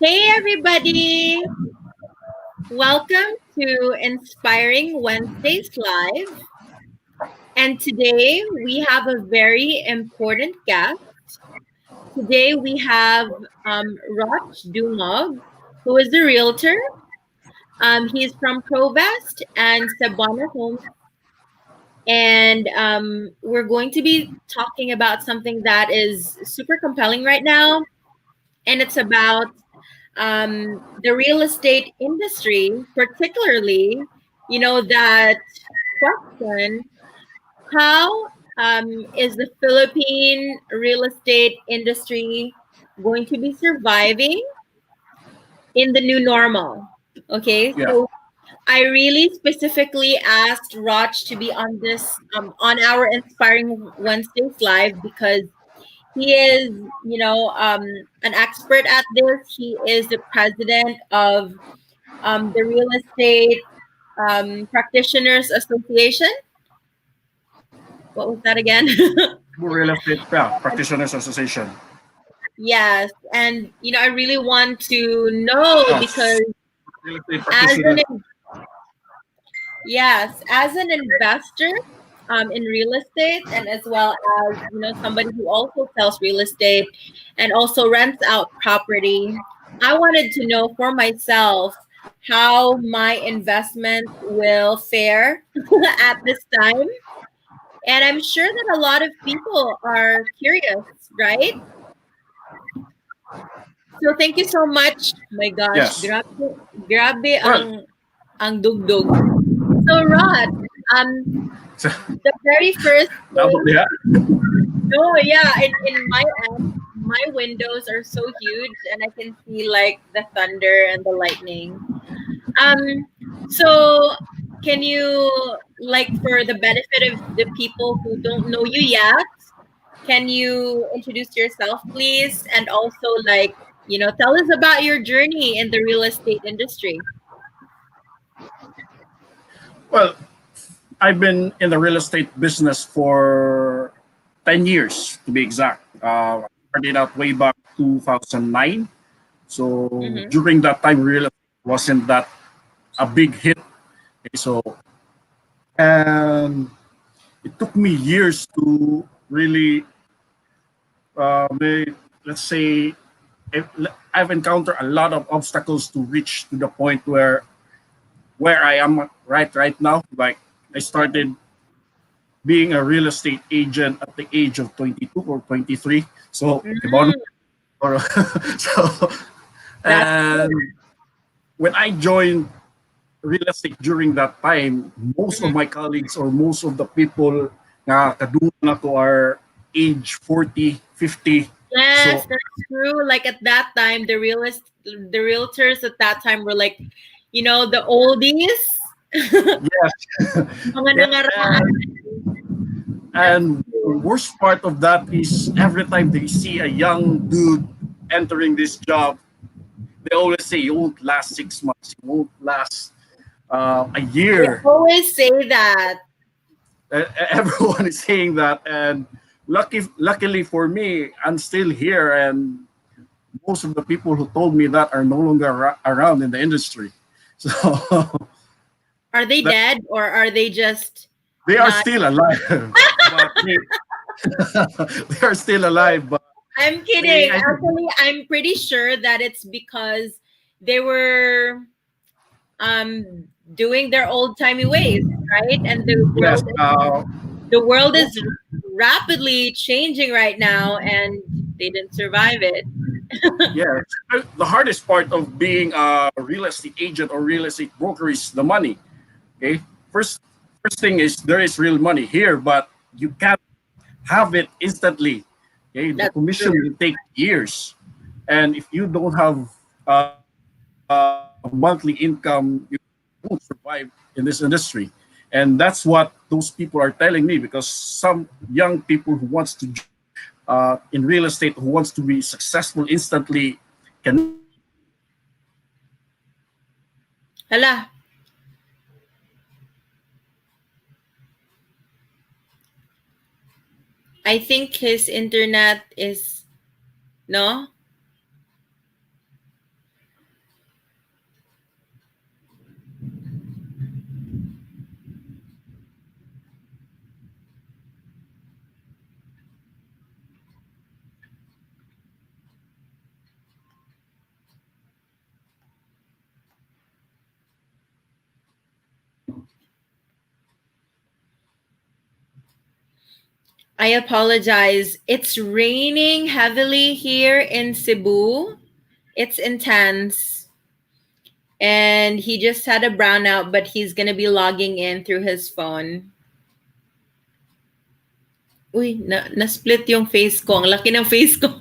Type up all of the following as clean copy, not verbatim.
Hey, everybody! Welcome to Inspiring Wednesdays Live. And today we have a very important guest. Today we have Roch Dungog, who is a realtor. He's from Provest and Sabana Homes. And we're going to be talking about something that is super compelling right now. And it's about the real estate industry, particularly, that question: how is the Philippine real estate industry going to be surviving in the new normal? Okay, Yeah. so I really specifically asked Roch to be on this on our Inspiring Wednesdays live because he is, an expert at this. He is the president of the Real Estate Practitioners Association. What was that again? Real Estate Practitioners Association. Yes, and I really want to know Yes. because Real Estate as Practitioners. as an investor in real estate, and as well as somebody who also sells real estate and also rents out property, I wanted to know for myself how my investment will fare at this time. And I'm sure that a lot of people are curious, right? So thank you so much. My gosh, Yes. grabe Well, ang dugdog. So Rod, um, the very first thing, yeah. no, yeah, in my end, my windows are so huge, and I can see like the thunder and the lightning. So can you, like, for the benefit of the people who don't know you yet, can you introduce yourself, please, and also like tell us about your journey in the real estate industry? Well, I've been in the real estate business for 10 years, to be exact. I started out way back 2009. So Mm-hmm. during that time, real estate wasn't that a big hit. Okay, so, and it took me years to really, let's say, I've encountered a lot of obstacles to reach to the point where I am right now. Like I started being a real estate agent at the age of 22 or 23. So, Mm, so that's and when I joined real estate during that time, most of mhm. my colleagues or most of the people na kadungan na to are age 40, 50. Yes, So, that's true. Like at that time, the realtors at that time were like, the oldies. yes. Mga Yeah, nangaraan. That's and the true. worst part of that is every time they see a young dude entering this job, they always say you won't last 6 months, you won't last a They year. always say that. Everyone is saying that, and luckily for me, I'm still here, and most of the people who told me that are no longer around in the industry. So Are they that dead or are they just they are not? still alive, but they are still alive, but I'm they kidding. I think Actually, I'm pretty sure that it's because they were doing their old timey ways, right? And yes, the world is most rapidly changing right now, and they didn't survive it. yeah, the hardest part of being a real estate agent or real estate broker is the money. Okay, first thing is there is real money here, but you can't have it instantly. Okay, the That's commission true. will take years, and if you don't have monthly income, you won't survive in this industry. And that's what those people are telling me because some young people who wants to in real estate who wants to be successful instantly cannot do that because they don't have the money. Hala, I think his internet is no. I apologize. It's raining heavily here in Cebu. It's intense. And he just had a brownout, but he's gonna be logging in through his phone. Uy, na-split yung face ko. Ang laki ng face ko.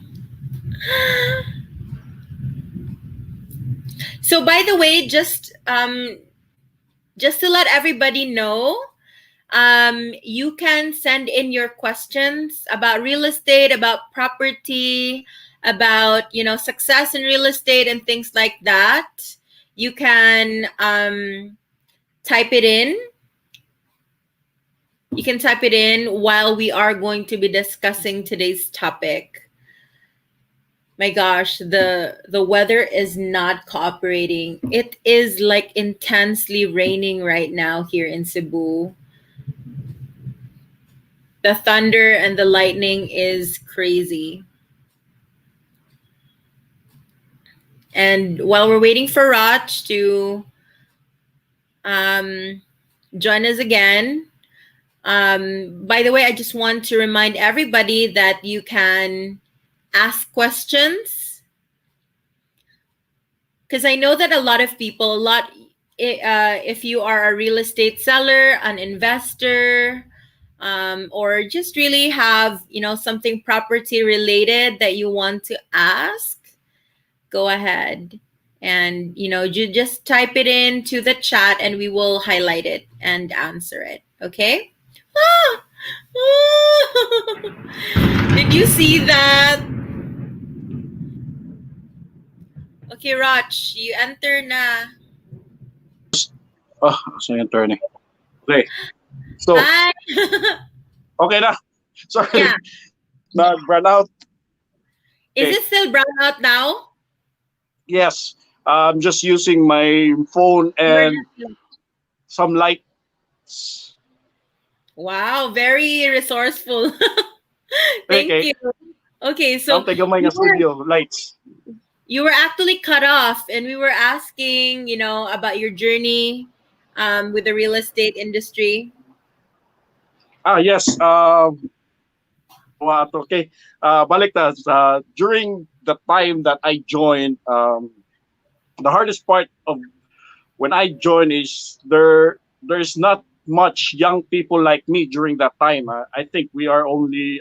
So by the way, just to let everybody know, you can send in your questions about real estate, about property, about success in real estate and things like that. You can type it in. You can type it in while we are going to be discussing today's topic. My gosh, the weather is not cooperating. It is like intensely raining right now here in Cebu. The thunder and the lightning is crazy. And while we're waiting for Roch to join us again, by the way, I just want to remind everybody that you can ask questions, because I know that a lot of people, if you are a real estate seller, an investor, or just really have something property related that you want to ask, go ahead and you just type it into the chat and we will highlight it and answer it. Okay. Did you see that? Okay, Roch, you enter na. Oh, so yung attorney. Okay. So, Hi. okay na. Sorry. Yeah. Nag-run out. Is Okay. it still brown out now? Yes. I'm just using my phone and some lights. Wow, very resourceful. Thank Okay. you. Okay, so Gamay nga studio lights. you were actually cut off, and we were asking, about your journey with the real estate industry. Yes. Okay. Balik na. During the time that I joined, the hardest part of when I joined is there's not much young people like me during that time. I think we are only,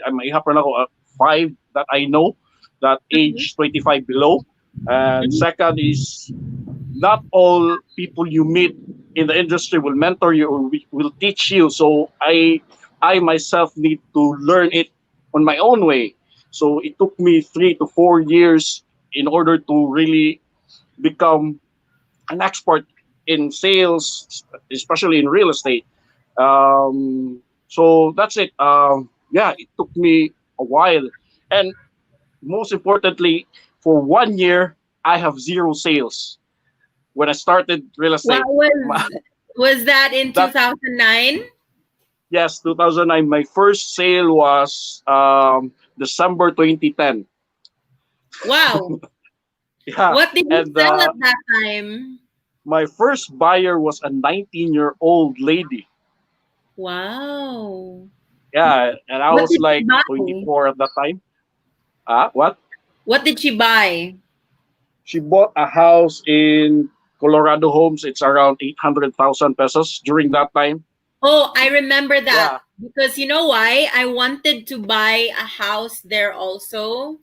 five that I know that age 25 below. And second is not all people you meet in the industry will mentor you or will teach you. So I myself need to learn it on my own way. So it took me 3 to 4 years in order to really become an expert in sales, especially in real estate. So that's it. Yeah, it took me a while. And most importantly, for 1 year, I have zero sales. When I started real estate, What was that in that 2009? yes, 2009. My first sale was December 2010. Wow. Yeah, What did you and sell at that time? my first buyer was a 19-year-old lady. Wow. Yeah, and I What was did she like buy? 24 at that time. What? What did she buy? She bought a house in Colorado Homes. It's around 800,000 pesos during that time. Oh, I remember that. Yeah. Because you know why? I wanted to buy a house there also.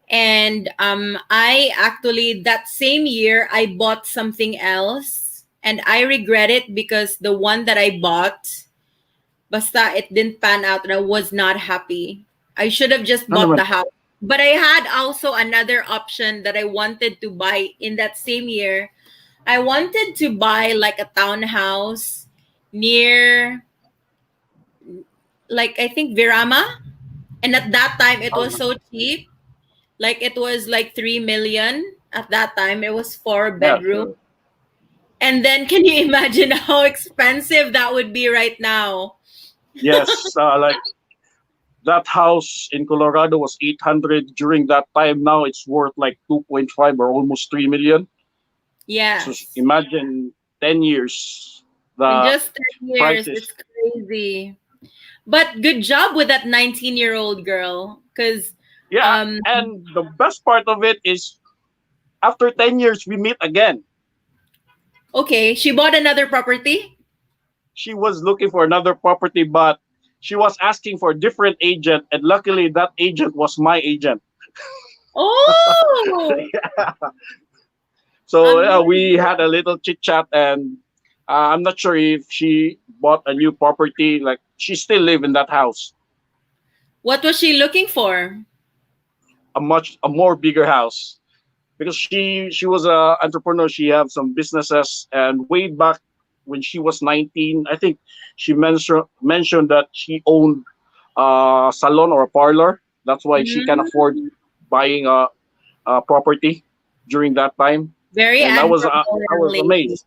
And I actually, that same year, I bought something else. And I regret it because the one that I bought, basta it didn't pan out and I was not happy. I should have just Ano bought naman? the house. But I had also another option that I wanted to buy in that same year. I wanted to buy like a townhouse near, like, I think Virama. And at that time, it was so cheap. Like, it was like 3 million at that time. It was 4 bedroom. Sure. And then can you imagine how expensive that would be right now? Yes, like that house in Colorado was 800 during that time. Now it's worth like 2.5 or almost 3 million. Yes. So imagine 10 years. In The just 10 years, prices. it's crazy. But good job with that 19-year-old girl. Because, Yeah, and the best part of it is after 10 years we meet again. okay, she bought another property. She was looking for another property, but she was asking for a different agent, and luckily that agent was my agent. Oh, So yeah, we amazing. had a little chit chat, and I'm not sure if she bought a new property. Like she still live in that house, What was she looking for? a more bigger house, because she was a entrepreneur. She have some businesses, and way back when she was 19, I think she mentioned that she owned a salon or a parlor. That's why she can afford Mm, buying a property during that time, very and admirable I young was lady. amazed.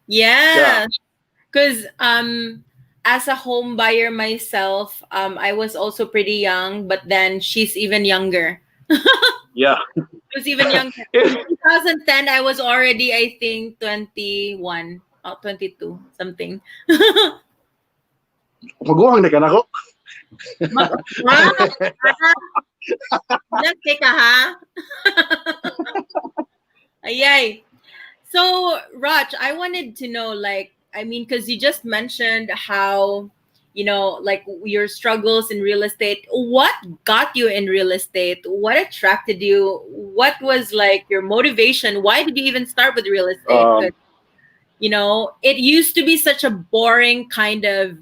Yeah, Yeah, because as a home buyer myself, I was also pretty young, but then she's even younger. yeah. She was even younger. 2010, I was already, I think, 21, 22, something. Maguwang na ka na ko. Wow! Nagke ka ha? Ayay. So, Raj, I wanted to know, like, I mean, because you just mentioned how, like your struggles in real estate. What got you in real estate? What attracted you? What was like your motivation? Why did you even start with real estate? um, Because, it used to be such a boring kind of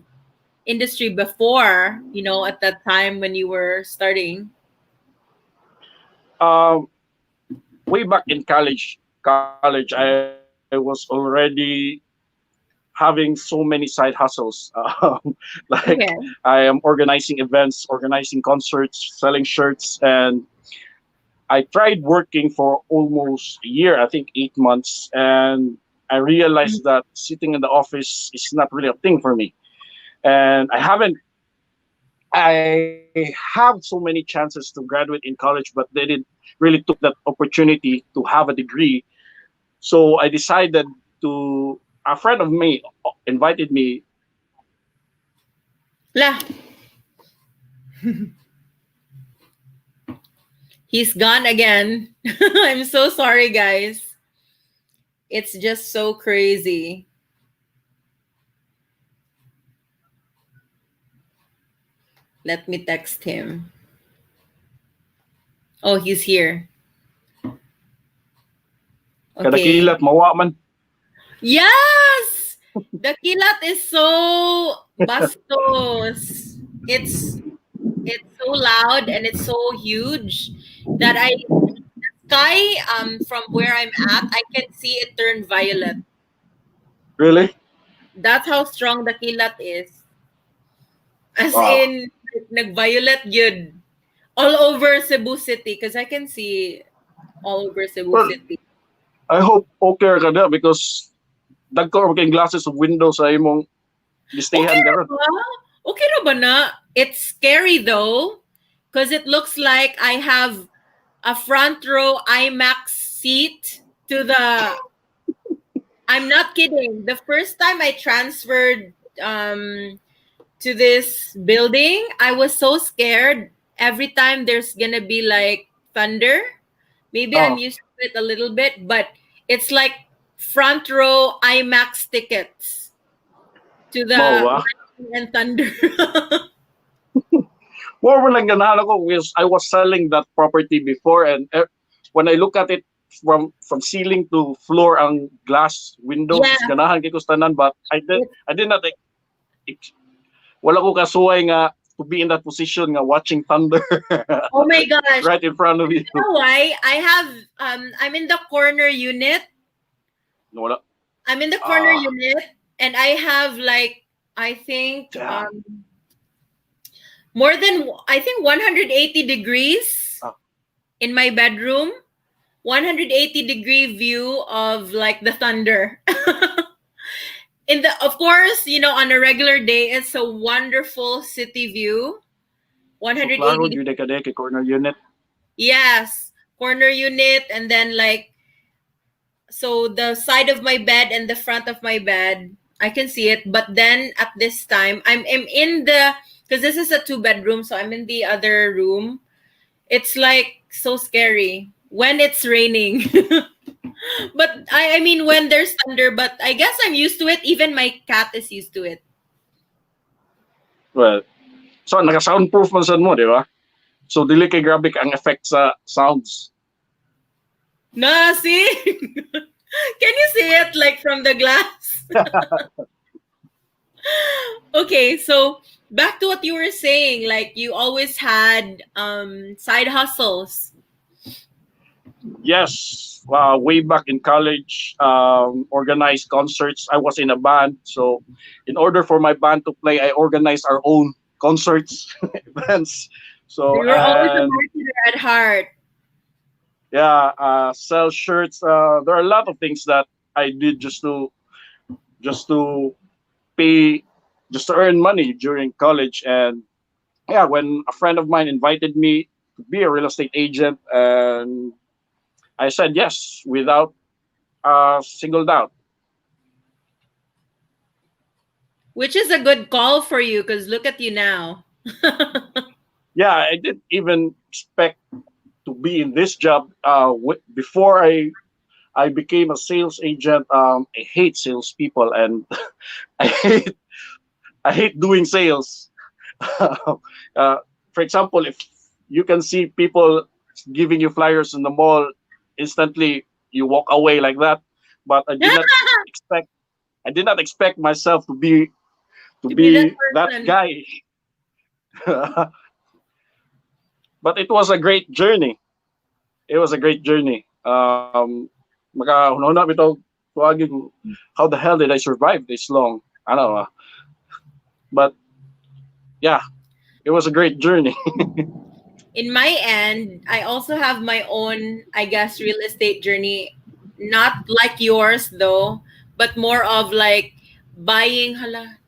industry before, at that time when you were starting. um, Way back in college, I was already having so many side hustles. Like Okay. I am organizing events, organizing concerts, selling shirts, and I tried working for almost a year, I think 8 months, and I realized that sitting in the office is not really a thing for me. And I have so many chances to graduate in college, but they didn't really took that opportunity to have a degree. So I decided to, a friend of me invited me. Lah, he's gone again. I'm so sorry, guys. It's just so crazy. Let me text him. Oh, he's here. Okay. Kadakilat, mawa man. Yes! The kilat is so bastos. It's so loud and it's so huge that I sky from where I'm at, I can see it turn violet. Really? That's how strong the kilat is. As Wow. in nag-violet yun all over Cebu City because I can see all over Cebu Well, City. I hope okay ka na because dagko kay glasses of window sa imong Okay gistahan na karon. ba? Okay na ba na? It's scary though because it looks like I have a front row IMAX seat to the. I'm not kidding. The first time I transferred to this building, I was so scared. Every time there's gonna be like thunder, maybe I'm Oh, used to it a little bit, but it's like front row IMAX tickets to mao the ba? lightning and thunder. More lang ganahan ako because I was selling that property before, and when I look at it from ceiling to floor ang glass windows Yeah, is ganahan kay ko tanan, but it's, I did not ex- wala ko kasuway nga to be in that position nga watching thunder oh my gosh. right in front of you. You know why? I'm in the corner unit. Wala. I'm in the corner Ah, unit and I have like I think damn. more than I think 180 degrees Ah, in my bedroom. 180-degree view of like the thunder. In the of course, on a regular day it's a wonderful city view. so klaro 180 jud ka kay corner unit. yes, corner unit and then like so the side of my bed and the front of my bed I can see it. But then at this time, I'm in the, because this is a 2 bedroom, so I'm in the other room. It's like so scary when it's raining. But I mean, when there's thunder, but I guess I'm used to it. Even my cat is used to it. Well, so naka-soundproof man sad mo, di ba? So dili kay grabe ang effect sa sounds. Nah, see? Can you see it like from the glass? Okay, so back to what you were saying, like you always had side hustles. Yes, way back in college, organized concerts. I was in a band, so in order for my band to play, I organized our own concerts, events. So You were always a and marketer at heart. yeah, sell shirts. There are a lot of things that I did just to pay, just to earn money during college. And yeah, when a friend of mine invited me to be a real estate agent, and I said yes without a single doubt. Which is a good call for you because look at you now. Yeah, I didn't even expect to be in this job. Before I became a sales agent, I hate salespeople, and I hate I hate doing sales. For example, if you can see people giving you flyers in the mall, instantly you walk away like that. But expect I did not expect myself to To be that be that person. guy. But it was a great journey. It was a great journey. Maka bitaw tuwagin, how the hell did I survive this long? I don't know. But yeah, it was a great journey. In my end, I also have my own, I guess, real estate journey. Not like yours though, but more of like buying. Hala,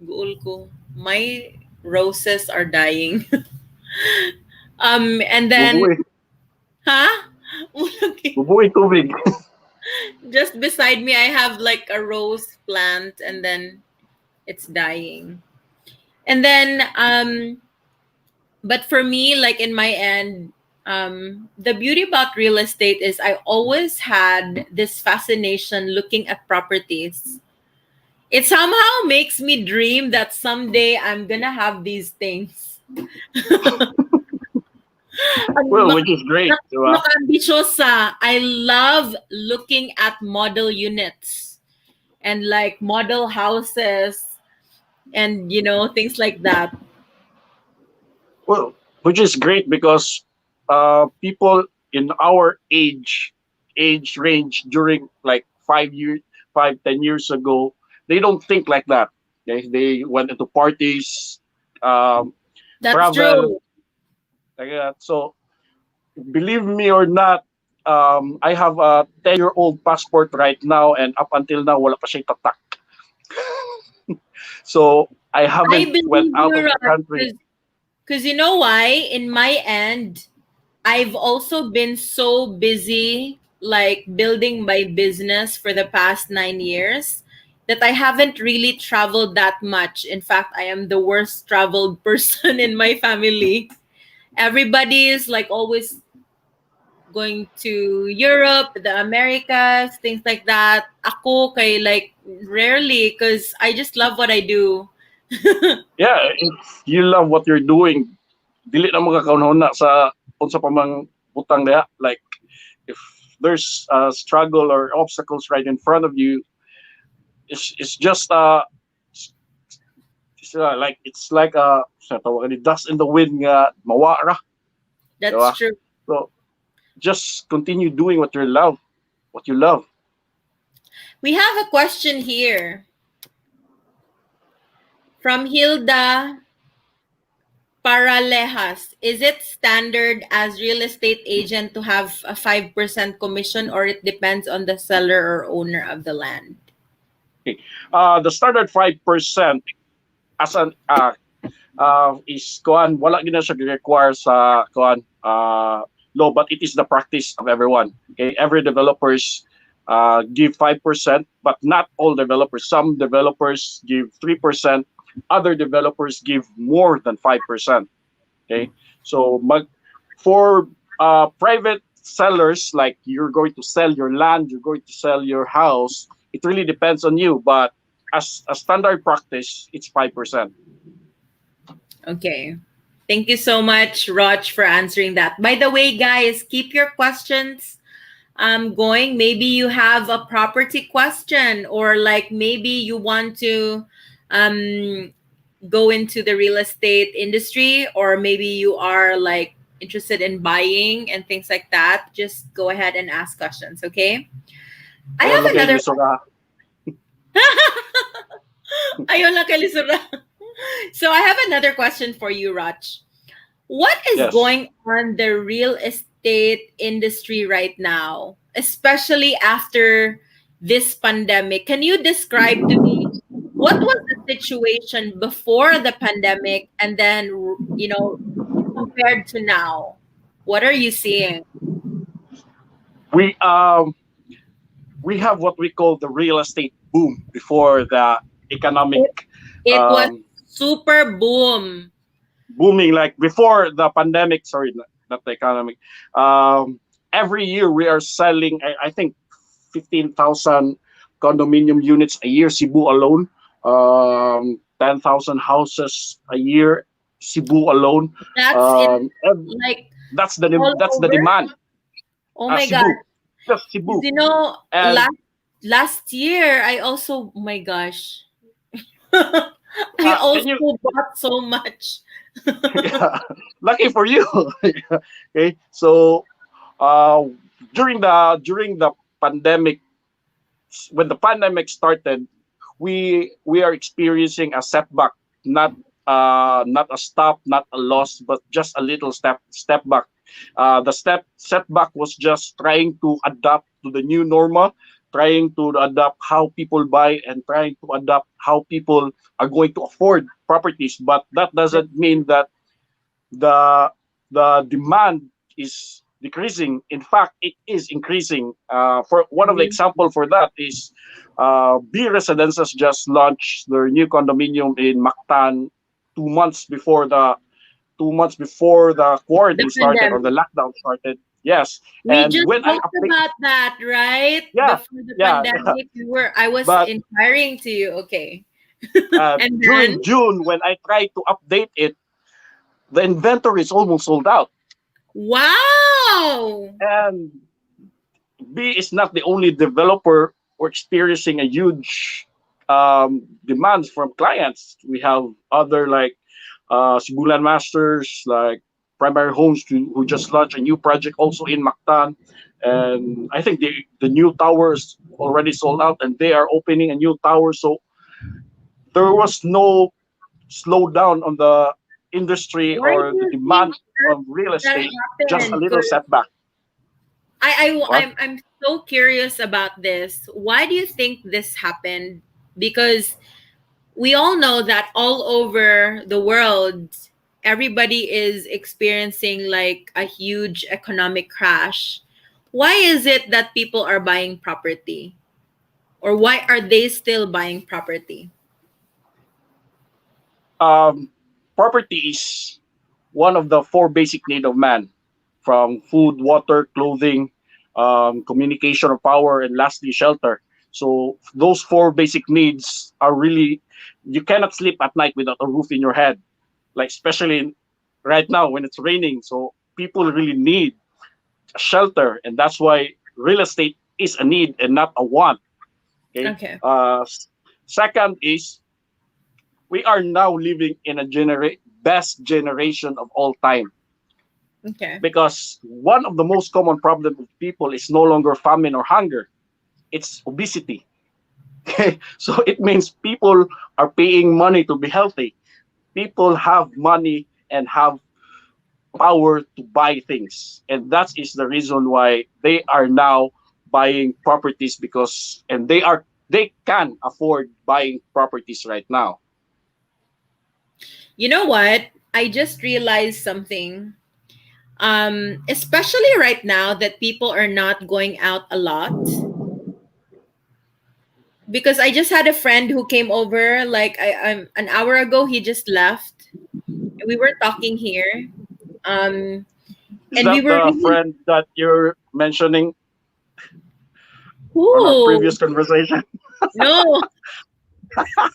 goal ko. My roses are dying. And then, Bubuhay, huh? bubuhay tubig. Just beside me, I have like a rose plant, and then it's dying. And then, but for me, like in my end, the beauty about real estate is I always had this fascination looking at properties. It somehow makes me dream that someday I'm gonna have these things. Well, which is great, di ba? Ambitiosa. I love looking at model units and like model houses and things like that. Well, which is great because people in our age range during like 5 years, 5, 10 years ago, they don't think like that. They went into parties, um, That's travel, true. like that. So believe me or not, I have a 10-year-old passport right now, and up until now, wala pa siya tatak. So I I haven't went believe out you, of the Rod, country. because you know why? In my end, I've also been so busy like building my business for the past 9 years that I haven't really traveled that much. In fact, I am the worst traveled person in my family. Everybody is like always going to Europe, the Americas, things like that. Ako kay like rarely because I just love what I do. Yeah, if you love what you're doing, dili na magkakaunahon na sa unsa pa mang butang diha. Like if there's a struggle or obstacles right in front of you, it's just it's like sa tawag ni dust in the wind nga mawa ra, di That's ba? true. So just continue doing what you love. We have a question here from Hilda Paralejas. Is it standard as real estate agent to have a 5% commission or it depends on the seller or owner of the land? Okay. The standard 5% as an is kuan wala gina siya require sa kuan law, but it is the practice of everyone. Okay, every developers give 5%, but not all developers. Some developers give 3%. Other developers give more than 5%. Okay, so for private sellers, like you're going to sell your land, you're going to sell your house, it really depends on you. But as a standard practice, it's 5%. Okay. Thank you so much, Roch, for answering that. By the way, guys, keep your questions going. Maybe you have a property question, or like maybe you want to um go into the real estate industry, or maybe you are like interested in buying and things like that. Just go ahead and ask questions, okay? I Ayon lang have kay another. Lisura. Ayun lang kay Lisura. So I have another question for you, Raj. What is Yes. going on the real estate industry right now, especially after this pandemic? Can you describe to me what was the situation before the pandemic, and then, compared to now? What are you seeing? We we have what we call the real estate boom before the economic It, it was um, super boom. booming, like before the pandemic. Sorry, not the economic. Every year we are selling, I think, 15,000 condominium units a year, Cebu alone. 10,000 houses a year, Cebu alone. That's in, like, all That's the over. demand. Oh my god. Cebu, just 'Cause, Cebu, and last year I also, oh my gosh. I can also you bought so much. yeah, lucky for you. Okay, so uh, during the pandemic, when the pandemic started, we are experiencing a setback, not not a stop, not a loss, but just a little step back. The setback was just trying to adapt to the new normal, trying to adapt how people buy, and trying to adapt how people are going to afford properties. But that doesn't mean that the the demand is decreasing. In fact, it is increasing. For one of the Really? example for that is B Residences just launched their new condominium in Mactan 2 months before the 2 months before the The quarantine started or the pandemic. lockdown started. Yes, We and just when I talked apply, about that, right? yeah, Before the yeah, pandemic, I was but inquiring to you. Okay. And then, during June when I tried to update it, the inventory is almost sold out. wow. And B is not the only developer or experiencing a huge demands from clients. We have other like Sibulan Masters, like Primary Homes, who just launched a new project also in Mactan. And I think the new tower is already sold out and they are opening a new tower. So there was no slowdown on the industry Why or do the you think demand of real that estate, just a happened? little 'Cause setback. What? I'm so curious about this. Why do you think this happened? Because we all know that all over the world, everybody is experiencing like a huge economic crash. Why is it that people are buying property? Or why are they still buying property? Um, Property is one of the four basic needs of man, from food, water, clothing, communication or power, and lastly, shelter. So those four basic needs are really, you cannot sleep at night without a roof in your head, like especially right now when it's raining. So people really need a shelter, and that's why real estate is a need and not a want. Okay. Okay. Second is we are now living in a best generation of all time, Okay. because one of the most common problems of people is no longer famine or hunger, it's obesity. Okay, so it means people are paying money to be healthy. People have money and have power to buy things, and that is the reason why they are now buying properties, because and they can afford buying properties right now. You know what? I just realized something. Especially right now that people are not going out a lot. because I just had a friend who came over like I'm an hour ago. He just left. We were talking here. Um, Is and we that were the really friend that you're mentioning on our cool. previous conversation? No,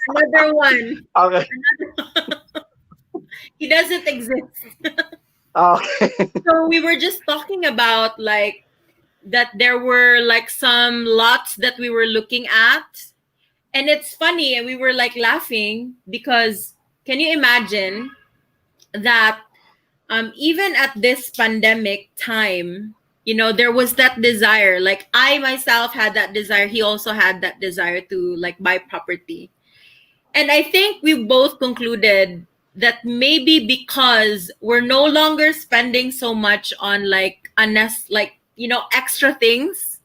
another one. Okay. He doesn't exist. Okay. So we were just talking about like that there were like some lots that we were looking at, and it's funny, and we were like laughing because can you imagine that even at this pandemic time, there was that desire. Like I myself had that desire. He also had that desire to like buy property. And I think we both concluded that maybe because we're no longer spending so much on like like extra things,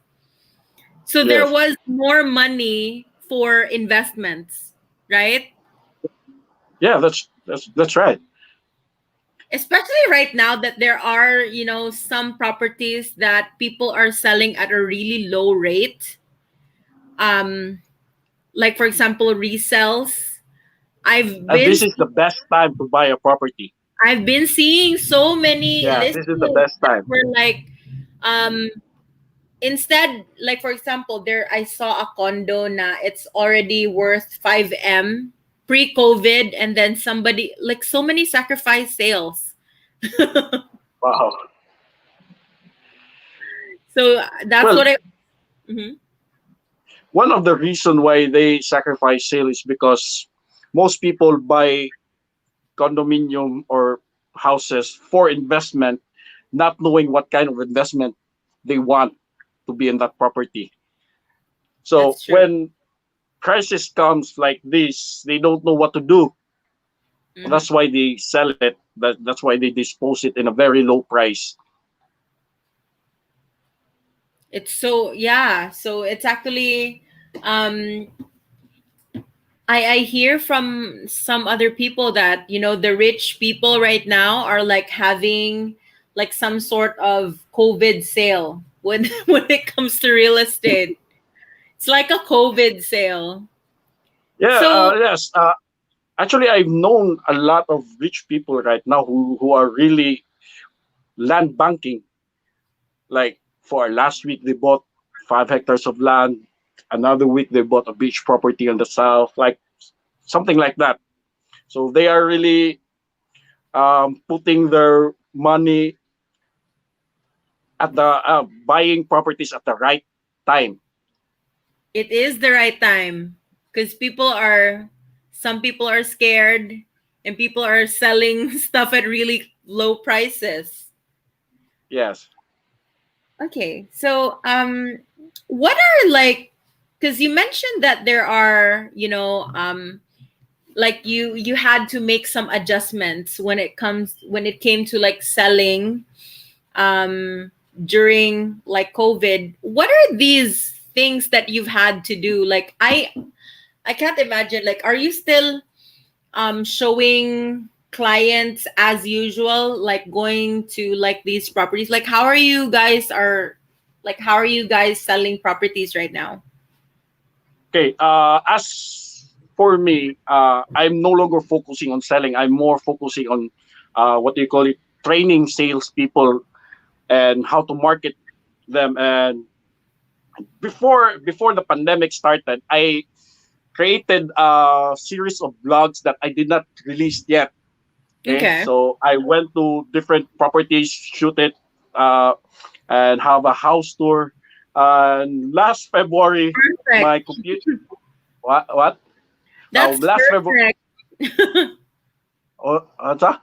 so there Yes. was more money for investments, right? Yeah, that's right. Especially right now that there are some properties that people are selling at a really low rate, um like for example resales. i've And been this is the best time to buy a property. I've been seeing so many Yeah, this is the listings best that time. were like um instead, like for example, there I saw a condo na it's already worth 5M pre-COVID, and then somebody like so many sacrifice sales. Wow. So that's Well, what I. Mhm. one of the reason why they sacrifice sale is because most people buy condominium or houses for investment, not knowing what kind of investment they want to be in that property. So That's true. when crisis comes like this, they don't know what to do. Mhm. That's why they sell it. That's why they dispose it in a very low price. It's so, yeah. So it's actually, um, I hear from some other people that the rich people right now are like having like some sort of COVID sale when when it comes to real estate. It's like a COVID sale. Yeah, So yes. Actually, I've known a lot of rich people right now who are really land banking. Like for last week, they bought 5 hectares of land. Another week, they bought a beach property in the south, like something like that. So they are really putting their money at the buying properties at the right time. it is the right time because some people are scared, and people are selling stuff at really low prices. Yes. Okay, so what are like, because you mentioned that there are like you had to make some adjustments when it came to like selling um during like COVID. What are these things that you've had to do? Like I can't imagine, like are you still showing clients as usual, like going to like these properties? Like how are you guys selling properties right now? Okay. As for me, I'm no longer focusing on selling. I'm more focusing on what do you call it, training salespeople and how to market them. And before the pandemic started, I created a series of blogs that I did not release yet. Okay, Okay. so I went to different properties, shoot it, uh, and have a house tour. And last February, Perfect. my computer. What? That's Last February. perfect. Oh, what's that?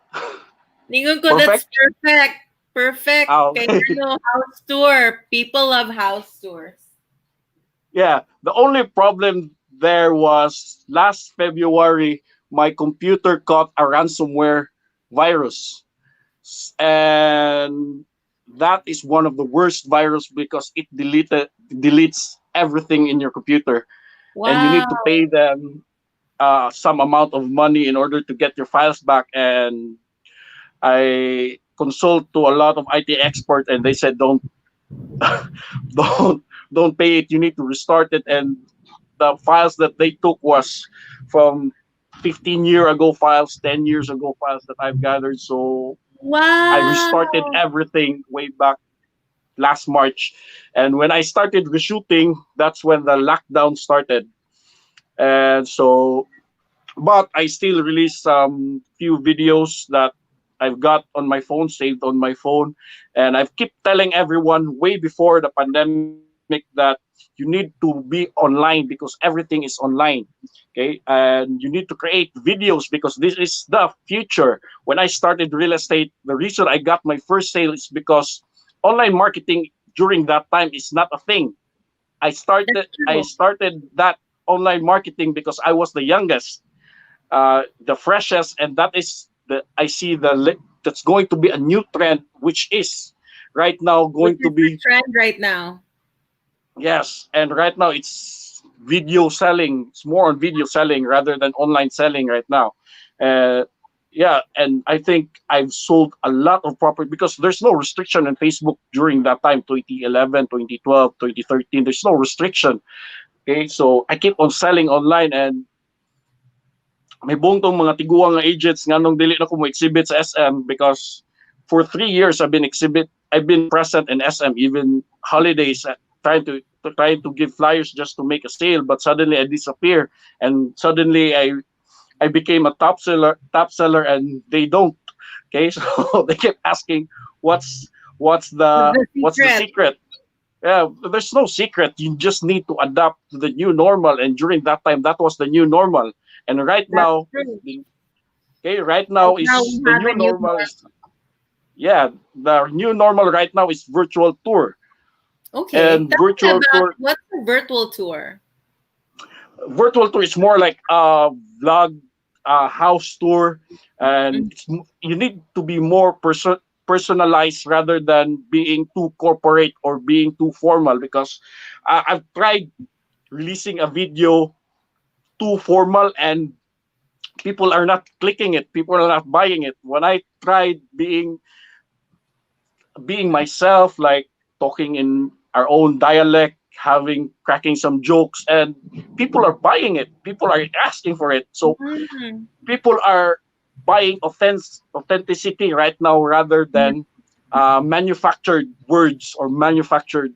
Ningon ko, that's Perfect. perfect. Perfect. Kaya Okay. house tour. People love house tours. Yeah. The only problem there was last February, my computer caught a ransomware virus, and that is one of the worst virus because it deletes everything in your computer, and you need to Wow. pay them some amount of money in order to get your files back. And I consult to a lot of IT experts, and they said don't don't don't pay it. You need to restart it, and the files that they took was from 15-year ago files, 10 years ago files that I've gathered. So I restarted Wow. everything way back last March. And when I started reshooting, that's when the lockdown started. And so, but I still release some few videos that I've got on my phone, saved on my phone. And I've kept telling everyone way before the pandemic that you need to be online because everything is online. Okay. And you need to create videos because this is the future. When I started real estate, the reason I got my first sale is because online marketing during that time is not a thing. I That's started I true. started that online marketing because I was the youngest, the freshest, and that is the I see that's going to be a new trend, which is right now Which going to is the be. trend right now. Yes, and right now it's video selling. It's more on video selling rather than online selling right now. Uh, yeah, and I think I've sold a lot of property because there's no restriction on Facebook during that time, 2011, 2012, 2013. There's no restriction. Okay, so I keep on selling online, and may buong tong mga tiguang nga agents nga nung dili na ko mo exhibit sa SM because for 3 years I've been present in SM even holidays, trying to give flyers just to make a sale, but suddenly I disappear, and suddenly I became a top seller and they don't. Okay, so they kept asking What's the what's the secret? secret. Yeah, there's no secret. You just need to adapt to the new normal. And during that time, that was the new normal. And right That's now, true. okay, right Right now now is we the have new a new normal. norm. Yeah, the new normal right now is virtual tour. Okay. And Tell me about what's a virtual tour. virtual tour is more like a vlog, house tour, and Mm. you need to be more personalized rather than being too corporate or being too formal because I've tried releasing a video too formal and people are not clicking it, people are not buying it. When I tried being myself, like talking in our own dialect, having cracking some jokes, and people are buying it, people are asking for it. So Mm. people are buying authenticity right now rather than manufactured words or manufactured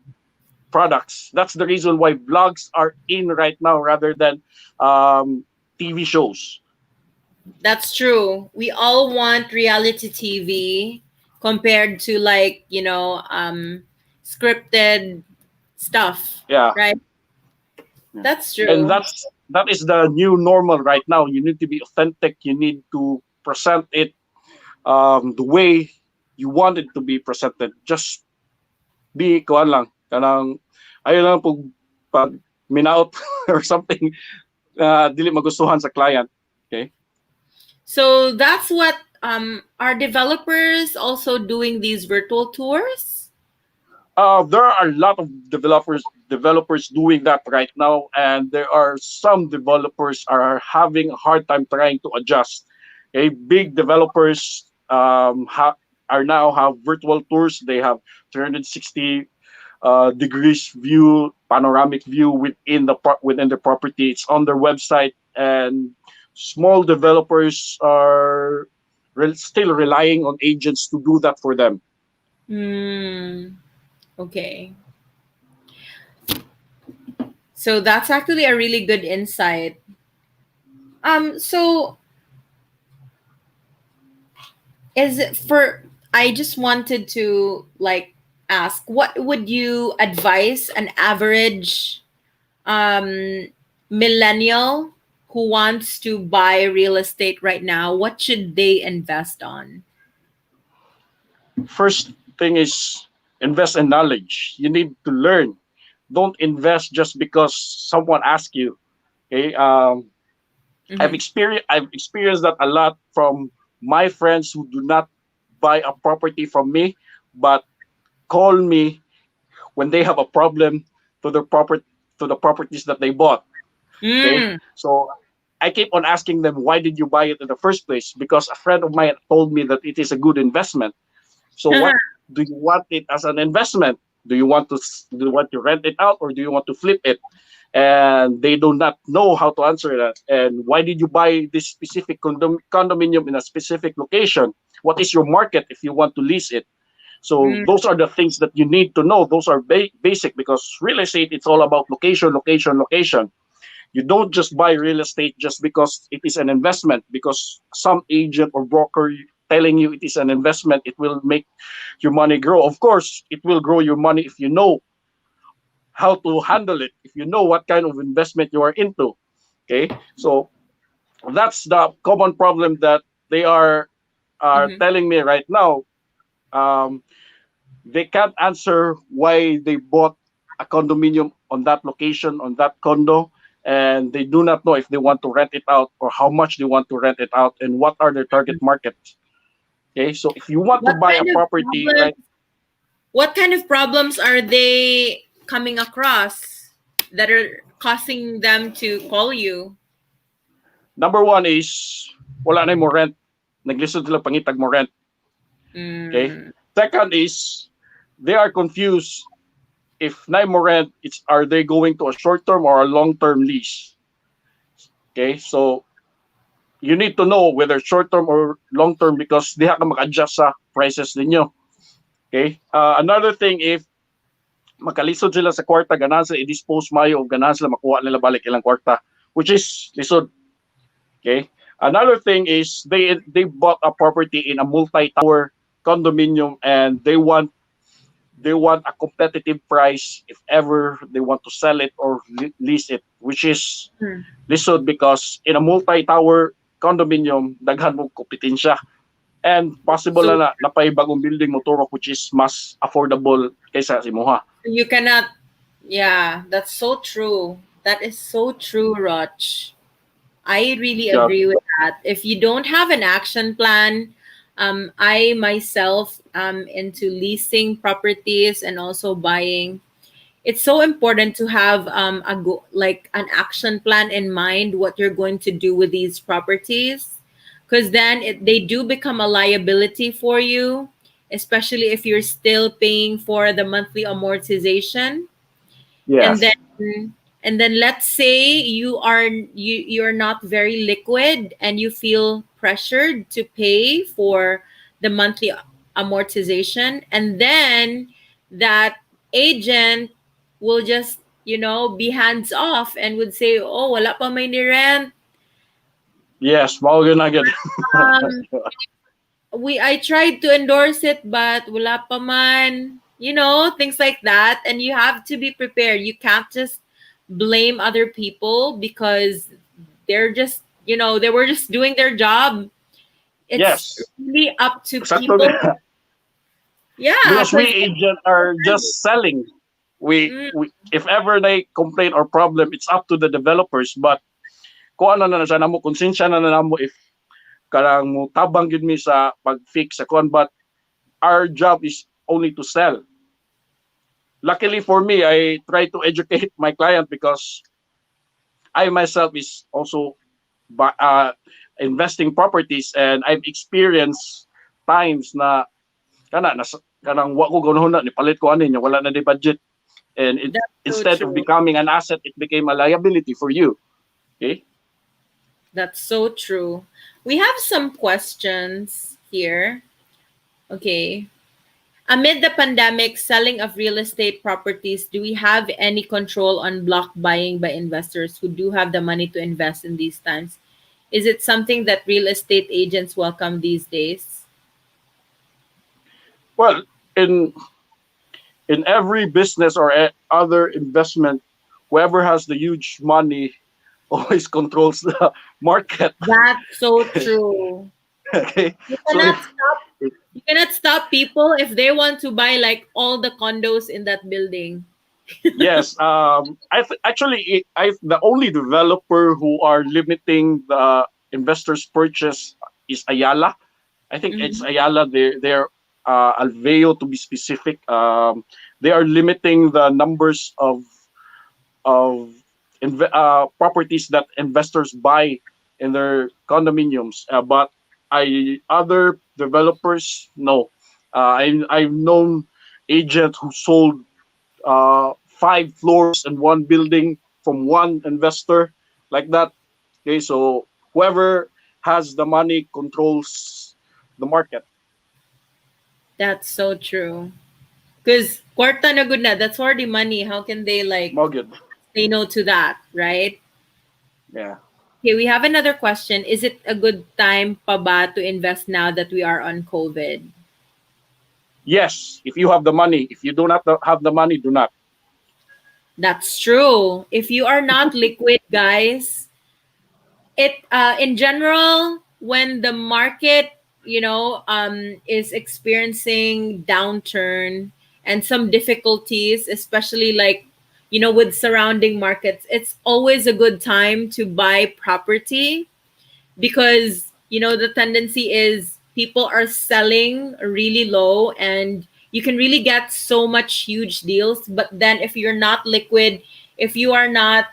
products. That's the reason why vlogs are in right now rather than um, TV shows. That's true. We all want reality TV compared to like, scripted stuff, Yeah. right? Yeah. That's And true. that is the new normal right now. You need to be authentic. You need to present it the way you want it to be presented. Just be kuan lang. Kanang ayun lang pag minaut or something dili magustuhan sa client. Okay? So that's what are developers also doing these virtual tours? There are a lot of developers doing that right now, and there are some developers are having a hard time trying to adjust. Okay, big developers are now have virtual tours. They have 360 degrees view, panoramic view within the property. It's on their website, and small developers are still relying on agents to do that for them. Hmm. Okay. So that's actually a really good insight. So is it for I just wanted to like ask what would you advise an average um millennial who wants to buy real estate right now? What should they invest on? First thing is invest in knowledge. You need to learn. Don't invest just because someone asks you. Okay. Mm-hmm. I've experienced that a lot from my friends who do not buy a property from me, but call me when they have a problem to the property to the properties that they bought. Okay. Mm. So I keep on asking them, why did you buy it in the first place? Because a friend of mine told me that it is a good investment. So what do you want it as an investment? Do you want to rent it out or do you want to flip it? and they do not know how to answer that. And why did you buy this specific condominium in a specific location? What is your market if you want to lease it? So Mm. those are the things that you need to know. Those are basic, because real estate, it's all about location, location, location. You don't just buy real estate just because it is an investment, because some agent or broker telling you it is an investment, it will make your money grow. Of course, it will grow your money if you know how to handle it, if you know what kind of investment you are into. Okay, so that's the common problem that they are Mhm. telling me right now. Um, they can't answer why they bought a condominium on that location, on that condo, and they do not know if they want to rent it out or how much they want to rent it out and what are their target markets. Okay, so if you want to What buy a kind of property, problems? right, What kind of problems are they coming across that are causing them to call you? number one is wala na mo rent, naglisod sila pangitag mo rent. Okay, Mm. second is they are confused if na mo rent, it's are they going to a short term or a long term lease. Okay, so you need to know whether short term or long term, because diha ka mag-adjust sa prices ninyo. Okay? Another thing, if makalisod sila sa kwarta, ganahan sila i-dispose mayo o ganahan sila makuha nila balik ilang kwarta, which is lisod. Okay? Another thing is they bought a property in a multi-tower condominium, and they want a competitive price if ever they want to sell it or lease it, which is Mm. lisod, because in a multi-tower condominium, daghan mo kompetensya. And possible So na napay bagong building mo turok, which is mas affordable kaysa sa imuha. you cannot, yeah, that's so true. That is so true, Roch. I really Yeah. agree with that. If you don't have an action plan, I myself am into leasing properties and also buying. It's so important to have like an action plan in mind what you're going to do with these properties, because then they do become a liability for you, especially if you're still paying for the monthly amortization. and Yes. then and then let's say you're not very liquid and you feel pressured to pay for the monthly amortization, and then that agent will just be hands off and would say, oh, wala pa may ni rent. Yes, mao gyud na gyud. um I tried to endorse it but wala pa man, things like that. And you have to be prepared. You can't just blame other people because they were just doing their job. It's Yes. really up to Sakto people. gyud. Yeah, Because we because agent are just selling. We if ever they complain or problem, it's up to the developers. But kung ano na siya namo, konsensya na namo if karang mo tabang gyud mi sa pag-fix sa kon, but our job is only to sell. Luckily for me, I try to educate my client, because I myself is also investing properties, and I've experienced times na kanang wa ko ganoon na ni palit ko ani nya wala na di budget, and that's so instead of true. becoming an asset, it became a liability for you. Okay. That's so true. We have some questions here. Okay. Amid the pandemic, selling of real estate properties, do we have any control on block buying by investors who do have the money to invest in these times? Is it something that real estate agents welcome these days? Well, in every business or other investment, whoever has the huge money always controls the market. That's so true. Okay. You So cannot stop you cannot stop people if they want to buy like all the condos in that building. yes, actually, the only developer who are limiting the investors' purchase is Ayala. I think it's Mhm. Ayala. They're Alveo, to be specific. They are limiting the numbers of properties that investors buy in their condominiums. But other developers, no. I've known agent who sold 5 floors in one building from one investor like that. Okay, so whoever has the money controls the market. That's so true. Because kwarta na good na, that's already money. How can they like More good. say no to that, right? Yeah. Okay, we have another question. Is it a good time pa ba to invest now that we are on COVID? Yes, if you have the money. If you do not have the money, do not. That's true. If you are not liquid, guys, it in general when the market is experiencing downturn and some difficulties, especially like with surrounding markets, it's always a good time to buy property because the tendency is people are selling really low and you can really get so much huge deals. But then if you're not liquid, if you are not